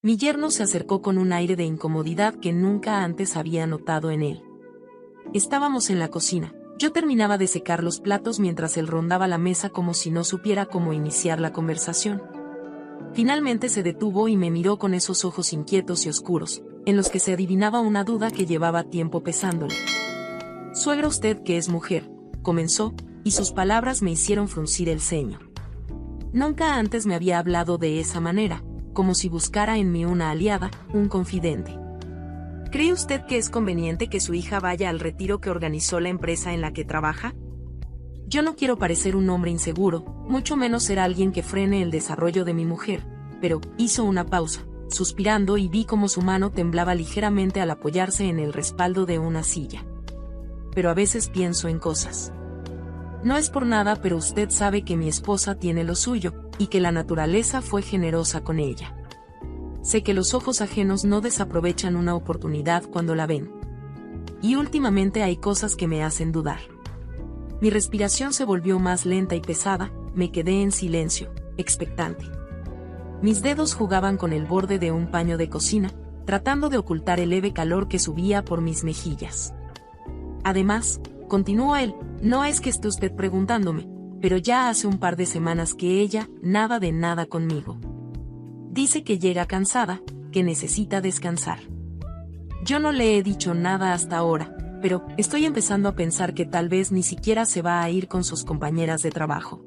Mi yerno se acercó con un aire de incomodidad que nunca antes había notado en él. Estábamos en la cocina. Yo terminaba de secar los platos mientras él rondaba la mesa como si no supiera cómo iniciar la conversación. Finalmente se detuvo y me miró con esos ojos inquietos y oscuros, en los que se adivinaba una duda que llevaba tiempo pesándole. «Suegra, usted que es mujer», comenzó, y sus palabras me hicieron fruncir el ceño. Nunca antes me había hablado de esa manera, como si buscara en mí una aliada, un confidente. «¿Cree usted que es conveniente que su hija vaya al retiro que organizó la empresa en la que trabaja? Yo no quiero parecer un hombre inseguro, mucho menos ser alguien que frene el desarrollo de mi mujer», pero hizo una pausa, suspirando, y vi cómo su mano temblaba ligeramente al apoyarse en el respaldo de una silla. «Pero a veces pienso en cosas. No es por nada, pero usted sabe que mi esposa tiene lo suyo, y que la naturaleza fue generosa con ella. Sé que los ojos ajenos no desaprovechan una oportunidad cuando la ven. Y últimamente hay cosas que me hacen dudar». Mi respiración se volvió más lenta y pesada, me quedé en silencio, expectante. Mis dedos jugaban con el borde de un paño de cocina, tratando de ocultar el leve calor que subía por mis mejillas. «Además», continuó él, «no es que esté usted preguntándome, pero ya hace un par de semanas que ella, nada de nada conmigo. Dice que llega cansada, que necesita descansar. Yo no le he dicho nada hasta ahora, pero estoy empezando a pensar que tal vez ni siquiera se va a ir con sus compañeras de trabajo».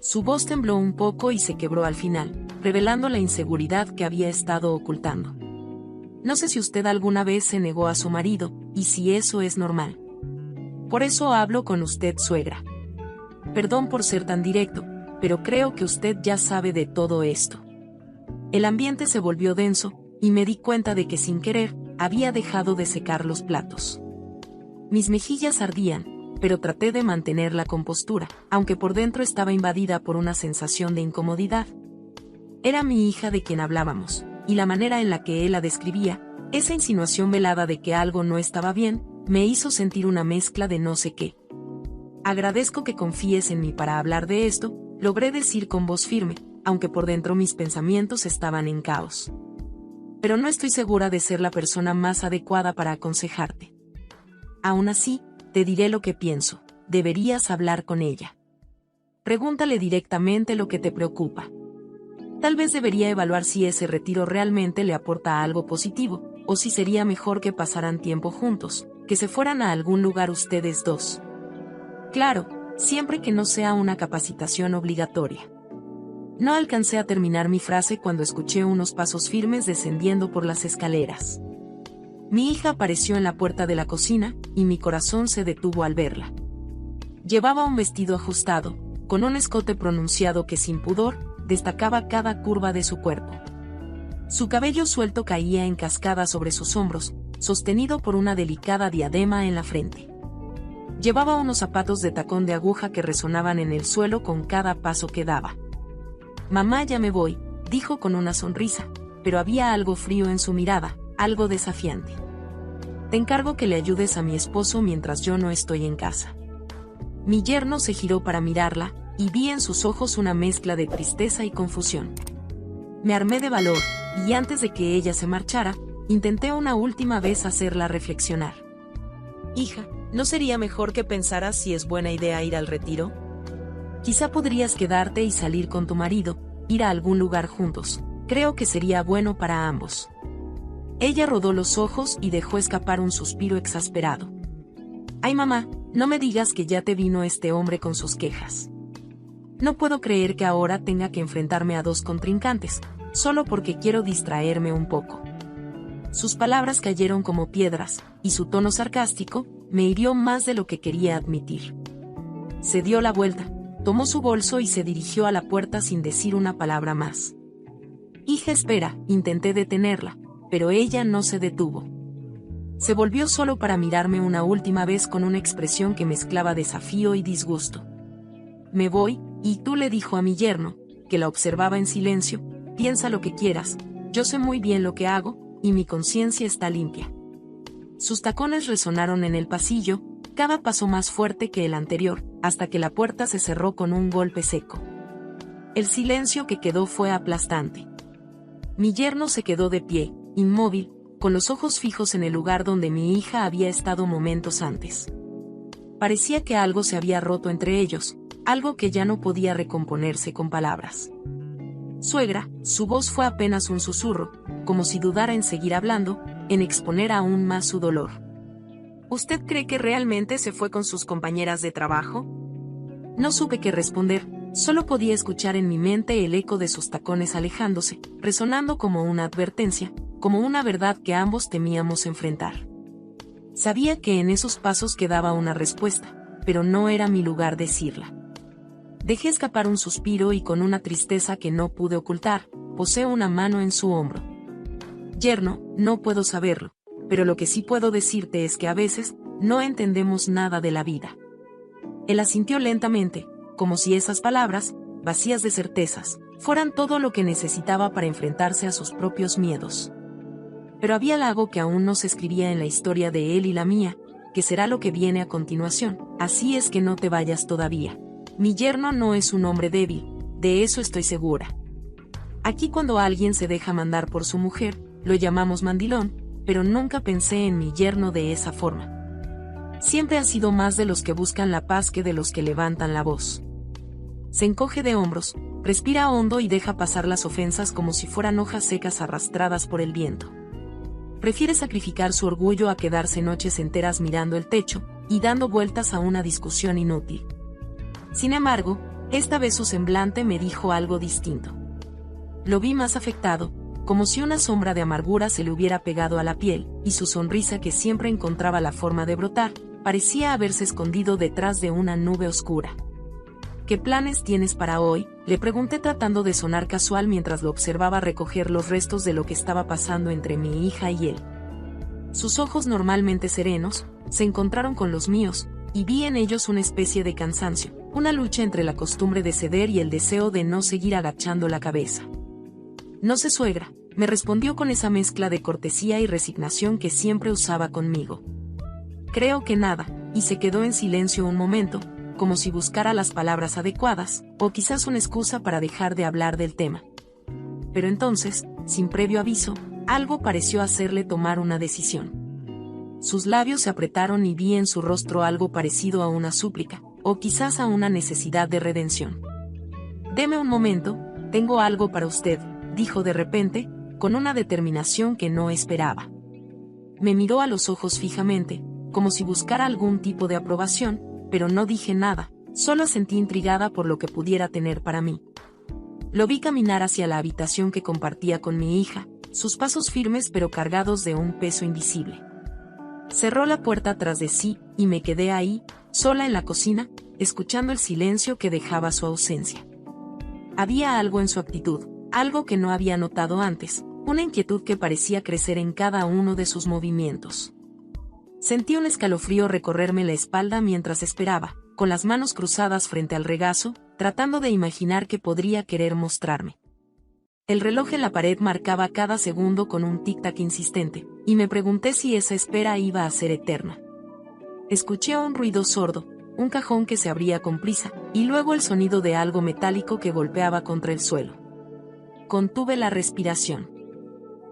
Su voz tembló un poco y se quebró al final, revelando la inseguridad que había estado ocultando. «No sé si usted alguna vez se negó a su marido, y si eso es normal. Por eso hablo con usted, suegra. Perdón por ser tan directo, pero creo que usted ya sabe de todo esto». El ambiente se volvió denso, y me di cuenta de que sin querer, había dejado de secar los platos. Mis mejillas ardían, pero traté de mantener la compostura, aunque por dentro estaba invadida por una sensación de incomodidad. Era mi hija de quien hablábamos, y la manera en la que él la describía, esa insinuación velada de que algo no estaba bien, me hizo sentir una mezcla de no sé qué. «Agradezco que confíes en mí para hablar de esto», logré decir con voz firme, aunque por dentro mis pensamientos estaban en caos. «Pero no estoy segura de ser la persona más adecuada para aconsejarte. Aún así, te diré lo que pienso, deberías hablar con ella. Pregúntale directamente lo que te preocupa. Tal vez debería evaluar si ese retiro realmente le aporta algo positivo, o si sería mejor que pasaran tiempo juntos, que se fueran a algún lugar ustedes dos. Claro, siempre que no sea una capacitación obligatoria». No alcancé a terminar mi frase cuando escuché unos pasos firmes descendiendo por las escaleras. Mi hija apareció en la puerta de la cocina, y mi corazón se detuvo al verla. Llevaba un vestido ajustado, con un escote pronunciado que sin pudor, destacaba cada curva de su cuerpo. Su cabello suelto caía en cascada sobre sus hombros, sostenido por una delicada diadema en la frente. Llevaba unos zapatos de tacón de aguja que resonaban en el suelo con cada paso que daba. «Mamá, ya me voy», dijo con una sonrisa, pero había algo frío en su mirada, algo desafiante. «Te encargo que le ayudes a mi esposo mientras yo no estoy en casa». Mi yerno se giró para mirarla, y vi en sus ojos una mezcla de tristeza y confusión. Me armé de valor, y antes de que ella se marchara, intenté una última vez hacerla reflexionar. «Hija, ¿no sería mejor que pensaras si es buena idea ir al retiro? Quizá podrías quedarte y salir con tu marido, ir a algún lugar juntos. Creo que sería bueno para ambos». Ella rodó los ojos y dejó escapar un suspiro exasperado. «Ay, mamá, no me digas que ya te vino este hombre con sus quejas. No puedo creer que ahora tenga que enfrentarme a dos contrincantes, solo porque quiero distraerme un poco». Sus palabras cayeron como piedras, y su tono sarcástico me hirió más de lo que quería admitir. Se dio la vuelta, tomó su bolso y se dirigió a la puerta sin decir una palabra más. «Hija, espera», intenté detenerla, pero ella no se detuvo. Se volvió solo para mirarme una última vez con una expresión que mezclaba desafío y disgusto. «Me voy, y tú», le dijo a mi yerno, que la observaba en silencio, «piensa lo que quieras, yo sé muy bien lo que hago, y mi conciencia está limpia». Sus tacones resonaron en el pasillo, cada paso más fuerte que el anterior, hasta que la puerta se cerró con un golpe seco. El silencio que quedó fue aplastante. Mi yerno se quedó de pie, inmóvil, con los ojos fijos en el lugar donde mi hija había estado momentos antes. Parecía que algo se había roto entre ellos, algo que ya no podía recomponerse con palabras. Suegra, su voz fue apenas un susurro, como si dudara en seguir hablando, en exponer aún más su dolor. ¿Usted cree que realmente se fue con sus compañeras de trabajo? No supe qué responder, solo podía escuchar en mi mente el eco de sus tacones alejándose, resonando como una advertencia, como una verdad que ambos temíamos enfrentar. Sabía que en esos pasos quedaba una respuesta, pero no era mi lugar decirla. Dejé escapar un suspiro y con una tristeza que no pude ocultar, posé una mano en su hombro. Yerno, no puedo saberlo, pero lo que sí puedo decirte es que a veces, no entendemos nada de la vida. Él asintió lentamente, como si esas palabras, vacías de certezas, fueran todo lo que necesitaba para enfrentarse a sus propios miedos. Pero había algo que aún no se escribía en la historia de él y la mía, que será lo que viene a continuación, así es que no te vayas todavía. Mi yerno no es un hombre débil, de eso estoy segura. Aquí cuando alguien se deja mandar por su mujer, lo llamamos mandilón, pero nunca pensé en mi yerno de esa forma. Siempre ha sido más de los que buscan la paz que de los que levantan la voz. Se encoge de hombros, respira hondo y deja pasar las ofensas como si fueran hojas secas arrastradas por el viento. Prefiere sacrificar su orgullo a quedarse noches enteras mirando el techo y dando vueltas a una discusión inútil. Sin embargo, esta vez su semblante me dijo algo distinto. Lo vi más afectado, como si una sombra de amargura se le hubiera pegado a la piel, y su sonrisa que siempre encontraba la forma de brotar, parecía haberse escondido detrás de una nube oscura. ¿Qué planes tienes para hoy?, le pregunté tratando de sonar casual mientras lo observaba recoger los restos de lo que estaba pasando entre mi hija y él. Sus ojos normalmente serenos, se encontraron con los míos, y vi en ellos una especie de cansancio, una lucha entre la costumbre de ceder y el deseo de no seguir agachando la cabeza. No sé, suegra, me respondió con esa mezcla de cortesía y resignación que siempre usaba conmigo. Creo que nada, y se quedó en silencio un momento, como si buscara las palabras adecuadas, o quizás una excusa para dejar de hablar del tema. Pero entonces, sin previo aviso, algo pareció hacerle tomar una decisión. Sus labios se apretaron y vi en su rostro algo parecido a una súplica, o quizás a una necesidad de redención. «Deme un momento, tengo algo para usted», dijo de repente, con una determinación que no esperaba. Me miró a los ojos fijamente, como si buscara algún tipo de aprobación, pero no dije nada, solo sentí intrigada por lo que pudiera tener para mí. Lo vi caminar hacia la habitación que compartía con mi hija, sus pasos firmes pero cargados de un peso invisible. Cerró la puerta tras de sí, y me quedé ahí, sola en la cocina, escuchando el silencio que dejaba su ausencia. Había algo en su actitud, algo que no había notado antes, una inquietud que parecía crecer en cada uno de sus movimientos. Sentí un escalofrío recorrerme la espalda mientras esperaba, con las manos cruzadas frente al regazo, tratando de imaginar qué podría querer mostrarme. El reloj en la pared marcaba cada segundo con un tic-tac insistente, y me pregunté si esa espera iba a ser eterna. Escuché un ruido sordo, un cajón que se abría con prisa, y luego el sonido de algo metálico que golpeaba contra el suelo. Contuve la respiración.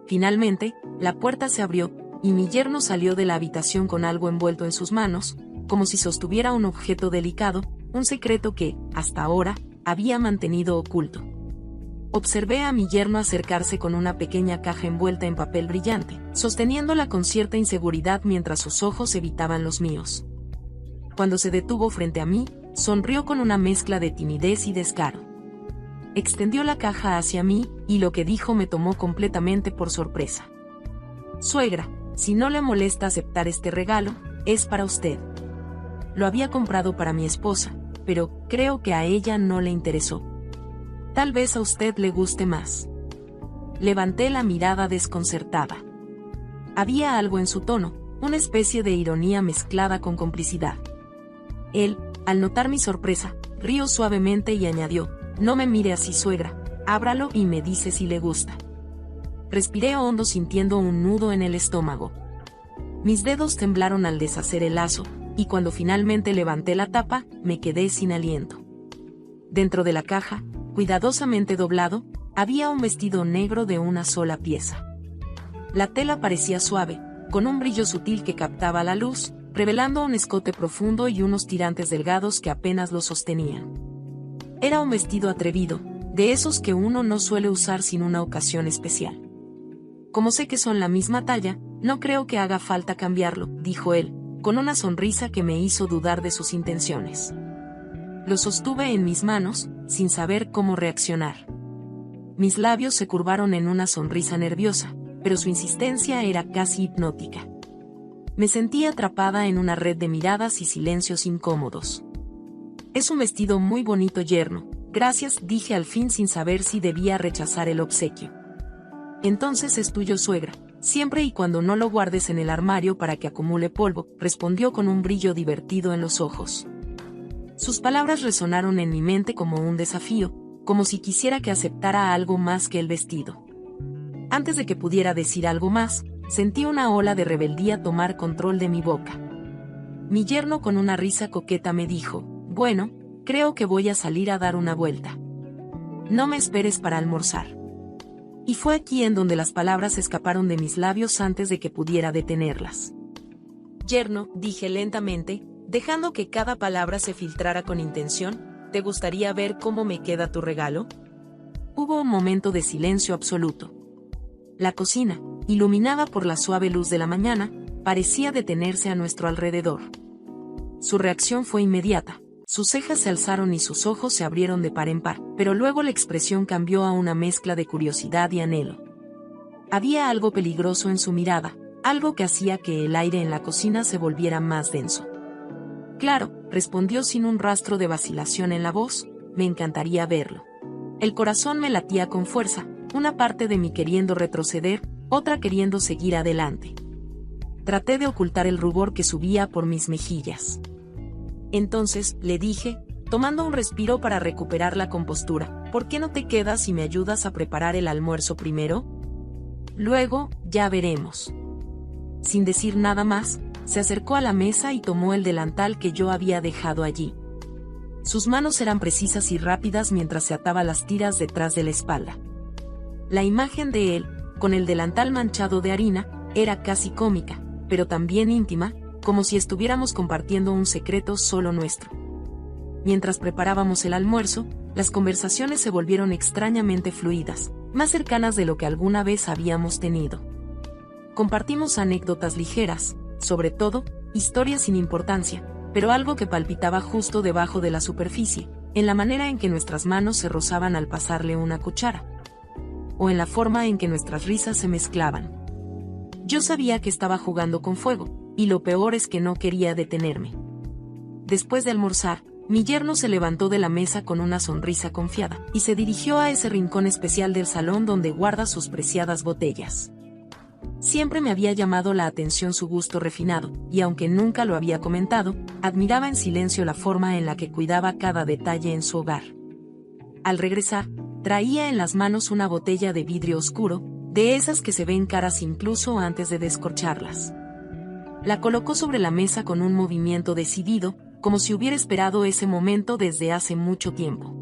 Finalmente, la puerta se abrió, y mi yerno salió de la habitación con algo envuelto en sus manos, como si sostuviera un objeto delicado, un secreto que, hasta ahora, había mantenido oculto. Observé a mi yerno acercarse con una pequeña caja envuelta en papel brillante, sosteniéndola con cierta inseguridad mientras sus ojos evitaban los míos. Cuando se detuvo frente a mí, sonrió con una mezcla de timidez y descaro. Extendió la caja hacia mí, y lo que dijo me tomó completamente por sorpresa. «Suegra, si no le molesta aceptar este regalo, es para usted. Lo había comprado para mi esposa, pero creo que a ella no le interesó. Tal vez a usted le guste más». Levanté la mirada desconcertada. Había algo en su tono, una especie de ironía mezclada con complicidad. Él, al notar mi sorpresa, rió suavemente y añadió: «No me mire así, suegra, ábralo y me dice si le gusta». Respiré hondo sintiendo un nudo en el estómago. Mis dedos temblaron al deshacer el lazo, y cuando finalmente levanté la tapa, me quedé sin aliento. Dentro de la caja, cuidadosamente doblado, Había un vestido negro de una sola pieza. La tela parecía suave, con un brillo sutil que captaba la luz, revelando un escote profundo y unos tirantes delgados que apenas lo sostenían. Era un vestido atrevido, de esos que uno no suele usar sin una ocasión especial. Como sé que son la misma talla, no creo que haga falta cambiarlo, dijo él, con una sonrisa que me hizo dudar de sus intenciones. Lo sostuve en mis manos, sin saber cómo reaccionar. Mis labios se curvaron en una sonrisa nerviosa, pero su insistencia era casi hipnótica. Me sentí atrapada en una red de miradas y silencios incómodos. Es un vestido muy bonito, yerno. Gracias, dije al fin sin saber si debía rechazar el obsequio. Entonces es tuyo, suegra, siempre y cuando no lo guardes en el armario para que acumule polvo, respondió con un brillo divertido en los ojos. Sus palabras resonaron en mi mente como un desafío, como si quisiera que aceptara algo más que el vestido. Antes de que pudiera decir algo más, sentí una ola de rebeldía tomar control de mi boca. Mi yerno con una risa coqueta me dijo, bueno, creo que voy a salir a dar una vuelta. No me esperes para almorzar. Y fue aquí en donde las palabras escaparon de mis labios antes de que pudiera detenerlas. Yerno, dije lentamente, dejando que cada palabra se filtrara con intención, ¿te gustaría ver cómo me queda tu regalo? Hubo un momento de silencio absoluto. La cocina, iluminada por la suave luz de la mañana, parecía detenerse a nuestro alrededor. Su reacción fue inmediata. Sus cejas se alzaron y sus ojos se abrieron de par en par, pero luego la expresión cambió a una mezcla de curiosidad y anhelo. Había algo peligroso en su mirada, algo que hacía que el aire en la cocina se volviera más denso. Claro, respondió sin un rastro de vacilación en la voz, me encantaría verlo. El corazón me latía con fuerza, una parte de mí queriendo retroceder, otra queriendo seguir adelante. Traté de ocultar el rubor que subía por mis mejillas. Entonces, le dije, tomando un respiro para recuperar la compostura, ¿por qué no te quedas y me ayudas a preparar el almuerzo primero? Luego, ya veremos. Sin decir nada más, se acercó a la mesa y tomó el delantal que yo había dejado allí. Sus manos eran precisas y rápidas mientras se ataba las tiras detrás de la espalda. La imagen de él, con el delantal manchado de harina, era casi cómica, pero también íntima, como si estuviéramos compartiendo un secreto solo nuestro. Mientras preparábamos el almuerzo, las conversaciones se volvieron extrañamente fluidas, más cercanas de lo que alguna vez habíamos tenido. Compartimos anécdotas ligeras, sobre todo, historias sin importancia, pero algo que palpitaba justo debajo de la superficie, en la manera en que nuestras manos se rozaban al pasarle una cuchara, o en la forma en que nuestras risas se mezclaban. Yo sabía que estaba jugando con fuego, y lo peor es que no quería detenerme. Después de almorzar, mi yerno se levantó de la mesa con una sonrisa confiada, y se dirigió a ese rincón especial del salón donde guarda sus preciadas botellas. Siempre me había llamado la atención su gusto refinado, y aunque nunca lo había comentado, admiraba en silencio la forma en la que cuidaba cada detalle en su hogar. Al regresar, traía en las manos una botella de vidrio oscuro, de esas que se ven caras incluso antes de descorcharlas. La colocó sobre la mesa con un movimiento decidido, como si hubiera esperado ese momento desde hace mucho tiempo.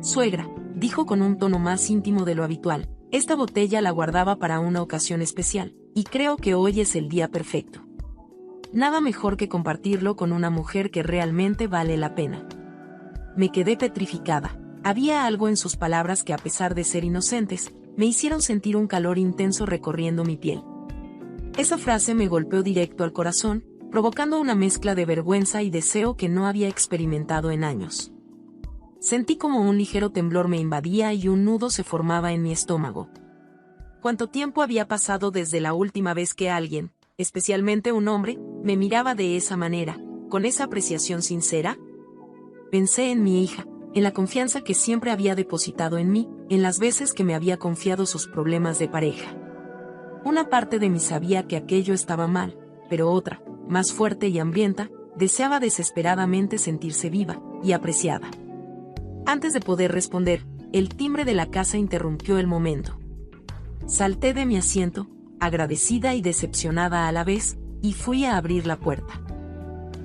Suegra, dijo con un tono más íntimo de lo habitual, esta botella la guardaba para una ocasión especial, y creo que hoy es el día perfecto. Nada mejor que compartirlo con una mujer que realmente vale la pena. Me quedé petrificada. Había algo en sus palabras que, a pesar de ser inocentes, me hicieron sentir un calor intenso recorriendo mi piel. Esa frase me golpeó directo al corazón, provocando una mezcla de vergüenza y deseo que no había experimentado en años. Sentí como un ligero temblor me invadía y un nudo se formaba en mi estómago. ¿Cuánto tiempo había pasado desde la última vez que alguien, especialmente un hombre, me miraba de esa manera, con esa apreciación sincera? Pensé en mi hija, en la confianza que siempre había depositado en mí, en las veces que me había confiado sus problemas de pareja. Una parte de mí sabía que aquello estaba mal, pero otra, más fuerte y hambrienta, deseaba desesperadamente sentirse viva y apreciada. Antes de poder responder, el timbre de la casa interrumpió el momento. Salté de mi asiento, agradecida y decepcionada a la vez, y fui a abrir la puerta.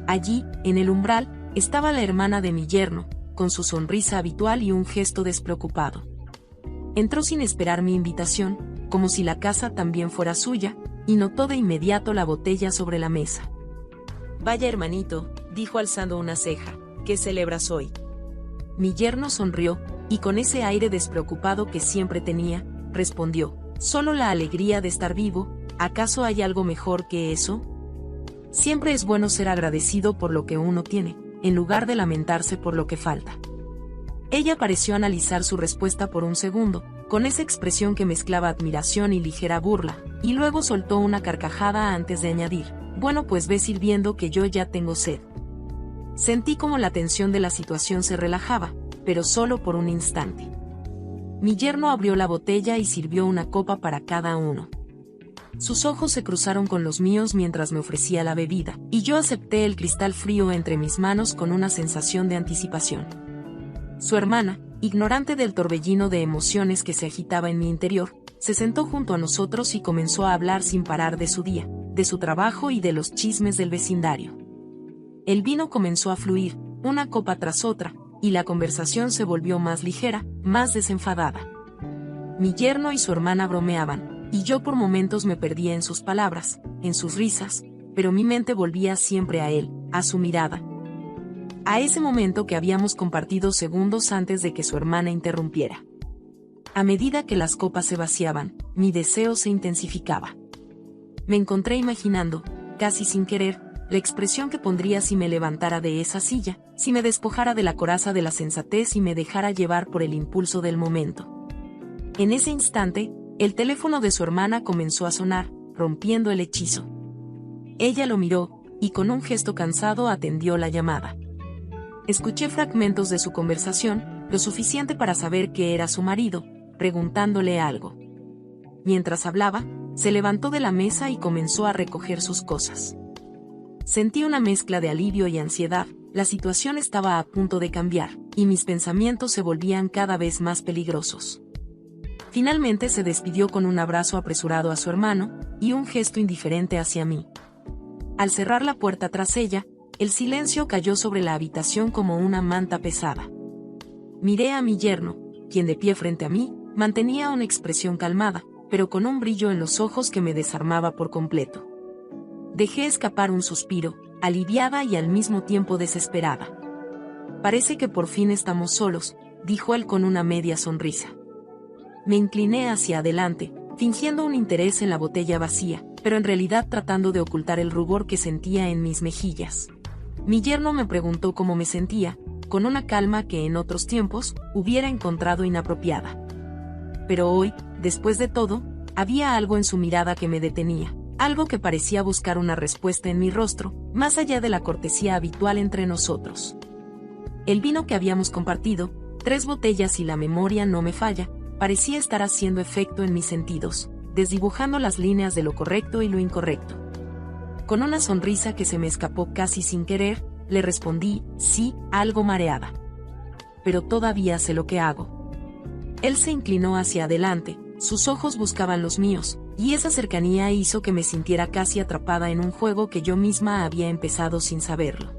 Allí, en el umbral, estaba la hermana de mi yerno, con su sonrisa habitual y un gesto despreocupado. Entró sin esperar mi invitación, como si la casa también fuera suya, y notó de inmediato la botella sobre la mesa. «Vaya hermanito», dijo alzando una ceja, «¿qué celebras hoy?». Mi yerno sonrió, y con ese aire despreocupado que siempre tenía, respondió: «Solo la alegría de estar vivo. ¿Acaso hay algo mejor que eso?». Siempre es bueno ser agradecido por lo que uno tiene, en lugar de lamentarse por lo que falta. Ella pareció analizar su respuesta por un segundo, con esa expresión que mezclaba admiración y ligera burla, y luego soltó una carcajada antes de añadir: «Bueno, pues ve sirviendo que yo ya tengo sed». Sentí como la tensión de la situación se relajaba, pero solo por un instante. Mi yerno abrió la botella y sirvió una copa para cada uno. Sus ojos se cruzaron con los míos mientras me ofrecía la bebida, y yo acepté el cristal frío entre mis manos con una sensación de anticipación. Su hermana, ignorante del torbellino de emociones que se agitaba en mi interior, se sentó junto a nosotros y comenzó a hablar sin parar de su día, de su trabajo y de los chismes del vecindario. El vino comenzó a fluir, una copa tras otra, y la conversación se volvió más ligera, más desenfadada. Mi yerno y su hermana bromeaban, y yo por momentos me perdía en sus palabras, en sus risas, pero mi mente volvía siempre a él, a su mirada. A ese momento que habíamos compartido segundos antes de que su hermana interrumpiera. A medida que las copas se vaciaban, mi deseo se intensificaba. Me encontré imaginando, casi sin querer, la expresión que pondría si me levantara de esa silla, si me despojara de la coraza de la sensatez y me dejara llevar por el impulso del momento. En ese instante, el teléfono de su hermana comenzó a sonar, rompiendo el hechizo. Ella lo miró, y con un gesto cansado atendió la llamada. Escuché fragmentos de su conversación, lo suficiente para saber que era su marido, preguntándole algo. Mientras hablaba, se levantó de la mesa y comenzó a recoger sus cosas. Sentí una mezcla de alivio y ansiedad. La situación estaba a punto de cambiar, y mis pensamientos se volvían cada vez más peligrosos. Finalmente se despidió con un abrazo apresurado a su hermano, y un gesto indiferente hacia mí. Al cerrar la puerta tras ella, el silencio cayó sobre la habitación como una manta pesada. Miré a mi yerno, quien de pie frente a mí, mantenía una expresión calmada, pero con un brillo en los ojos que me desarmaba por completo. Dejé escapar un suspiro, aliviada y al mismo tiempo desesperada. «Parece que por fin estamos solos», dijo él con una media sonrisa. Me incliné hacia adelante, fingiendo un interés en la botella vacía, pero en realidad tratando de ocultar el rubor que sentía en mis mejillas. Mi yerno me preguntó cómo me sentía, con una calma que en otros tiempos hubiera encontrado inapropiada. Pero hoy, después de todo, había algo en su mirada que me detenía, algo que parecía buscar una respuesta en mi rostro, más allá de la cortesía habitual entre nosotros. El vino que habíamos compartido, 3 botellas y la memoria no me falla, parecía estar haciendo efecto en mis sentidos, desdibujando las líneas de lo correcto y lo incorrecto. Con una sonrisa que se me escapó casi sin querer, le respondí: «Sí», algo mareada. «Pero todavía sé lo que hago». Él se inclinó hacia adelante, sus ojos buscaban los míos, y esa cercanía hizo que me sintiera casi atrapada en un juego que yo misma había empezado sin saberlo.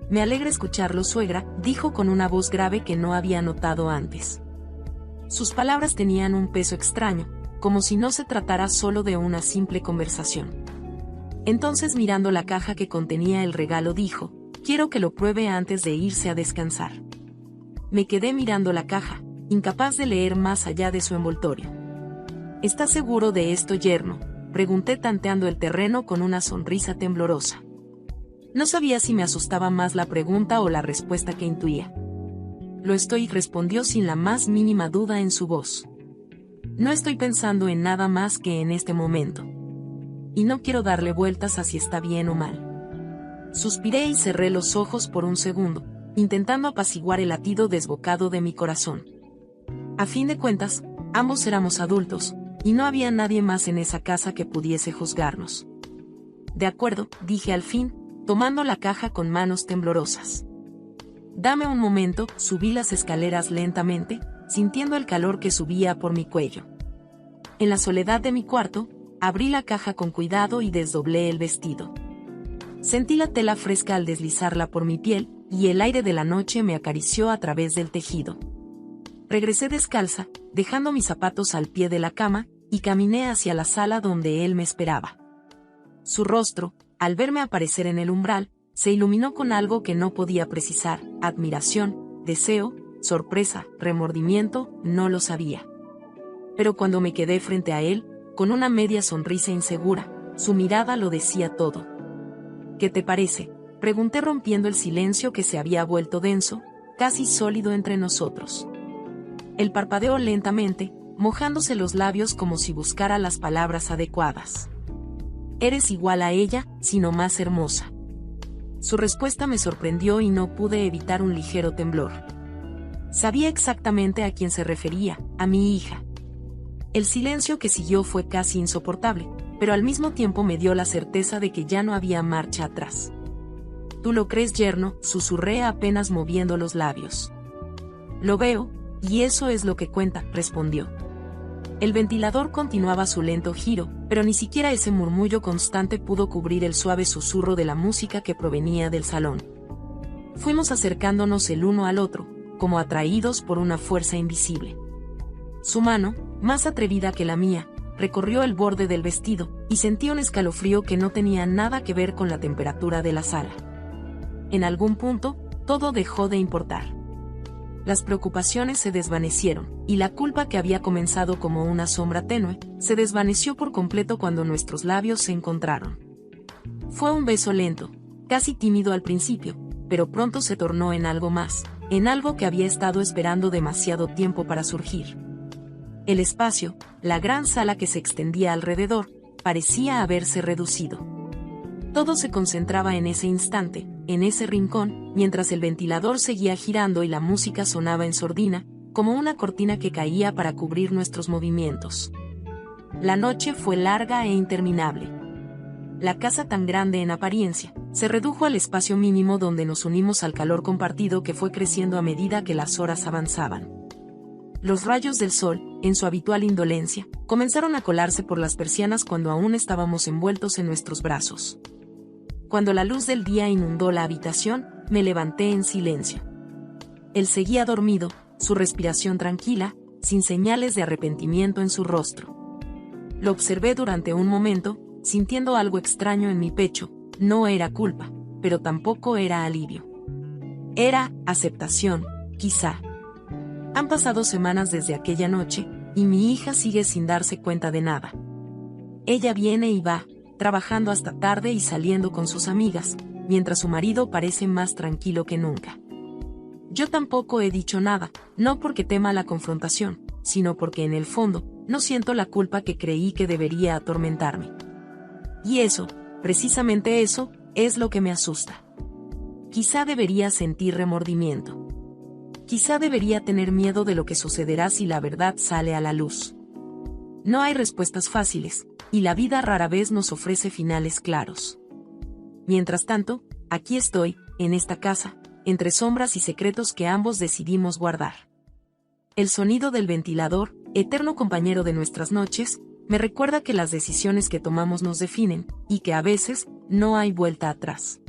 «Me alegra escucharlo, suegra», dijo con una voz grave que no había notado antes. Sus palabras tenían un peso extraño, como si no se tratara solo de una simple conversación. Entonces, mirando la caja que contenía el regalo, dijo: «Quiero que lo pruebe antes de irse a descansar». Me quedé mirando la caja, incapaz de leer más allá de su envoltorio. «¿Estás seguro de esto, yerno?», pregunté tanteando el terreno con una sonrisa temblorosa. No sabía si me asustaba más la pregunta o la respuesta que intuía. «Lo estoy», respondió sin la más mínima duda en su voz. «No estoy pensando en nada más que en este momento. Y no quiero darle vueltas a si está bien o mal». Suspiré y cerré los ojos por un segundo, intentando apaciguar el latido desbocado de mi corazón. A fin de cuentas, ambos éramos adultos, y no había nadie más en esa casa que pudiese juzgarnos. «De acuerdo», dije al fin, tomando la caja con manos temblorosas. «Dame un momento», subí las escaleras lentamente, sintiendo el calor que subía por mi cuello. En la soledad de mi cuarto, abrí la caja con cuidado y desdoblé el vestido. Sentí la tela fresca al deslizarla por mi piel, y el aire de la noche me acarició a través del tejido. Regresé descalza, dejando mis zapatos al pie de la cama, y caminé hacia la sala donde él me esperaba. Su rostro, al verme aparecer en el umbral, se iluminó con algo que no podía precisar: admiración, deseo, sorpresa, remordimiento, no lo sabía. Pero cuando me quedé frente a él, con una media sonrisa insegura, su mirada lo decía todo. ¿Qué te parece?, pregunté rompiendo el silencio que se había vuelto denso, casi sólido entre nosotros. Él parpadeó lentamente, mojándose los labios como si buscara las palabras adecuadas. Eres igual a ella, sino más hermosa. Su respuesta me sorprendió y no pude evitar un ligero temblor. Sabía exactamente a quién se refería: a mi hija. El silencio que siguió fue casi insoportable, pero al mismo tiempo me dio la certeza de que ya no había marcha atrás. ¿Tú lo crees, yerno?, susurré apenas moviendo los labios. Lo veo, y eso es lo que cuenta, respondió. El ventilador continuaba su lento giro, pero ni siquiera ese murmullo constante pudo cubrir el suave susurro de la música que provenía del salón. Fuimos acercándonos el uno al otro, como atraídos por una fuerza invisible. Su mano, más atrevida que la mía, recorrió el borde del vestido, y sentí un escalofrío que no tenía nada que ver con la temperatura de la sala. En algún punto, todo dejó de importar. Las preocupaciones se desvanecieron, y la culpa, que había comenzado como una sombra tenue, se desvaneció por completo cuando nuestros labios se encontraron. Fue un beso lento, casi tímido al principio, pero pronto se tornó en algo más, en algo que había estado esperando demasiado tiempo para surgir. El espacio, la gran sala que se extendía alrededor, parecía haberse reducido. Todo se concentraba en ese instante, en ese rincón, mientras el ventilador seguía girando y la música sonaba en sordina, como una cortina que caía para cubrir nuestros movimientos. La noche fue larga e interminable. La casa, tan grande en apariencia, se redujo al espacio mínimo donde nos unimos al calor compartido que fue creciendo a medida que las horas avanzaban. Los rayos del sol, en su habitual indolencia, comenzaron a colarse por las persianas cuando aún estábamos envueltos en nuestros brazos. Cuando la luz del día inundó la habitación, me levanté en silencio. Él seguía dormido, su respiración tranquila, sin señales de arrepentimiento en su rostro. Lo observé durante un momento, sintiendo algo extraño en mi pecho. No era culpa, pero tampoco era alivio. Era aceptación, quizá. Han pasado semanas desde aquella noche, y mi hija sigue sin darse cuenta de nada. Ella viene y va, trabajando hasta tarde y saliendo con sus amigas, mientras su marido parece más tranquilo que nunca. Yo tampoco he dicho nada, no porque tema la confrontación, sino porque en el fondo, no siento la culpa que creí que debería atormentarme. Y eso, precisamente eso, es lo que me asusta. Quizá debería sentir remordimiento. Quizá debería tener miedo de lo que sucederá si la verdad sale a la luz. No hay respuestas fáciles, y la vida rara vez nos ofrece finales claros. Mientras tanto, aquí estoy, en esta casa, entre sombras y secretos que ambos decidimos guardar. El sonido del ventilador, eterno compañero de nuestras noches, me recuerda que las decisiones que tomamos nos definen, y que a veces, no hay vuelta atrás.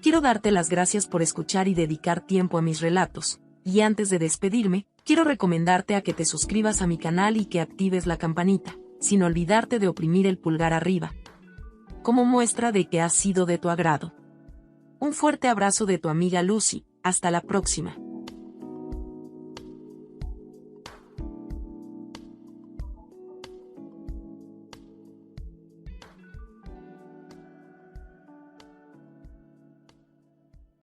Quiero darte las gracias por escuchar y dedicar tiempo a mis relatos, y antes de despedirme, quiero recomendarte a que te suscribas a mi canal y que actives la campanita, sin olvidarte de oprimir el pulgar arriba, como muestra de que ha sido de tu agrado. Un fuerte abrazo de tu amiga Lucy, hasta la próxima.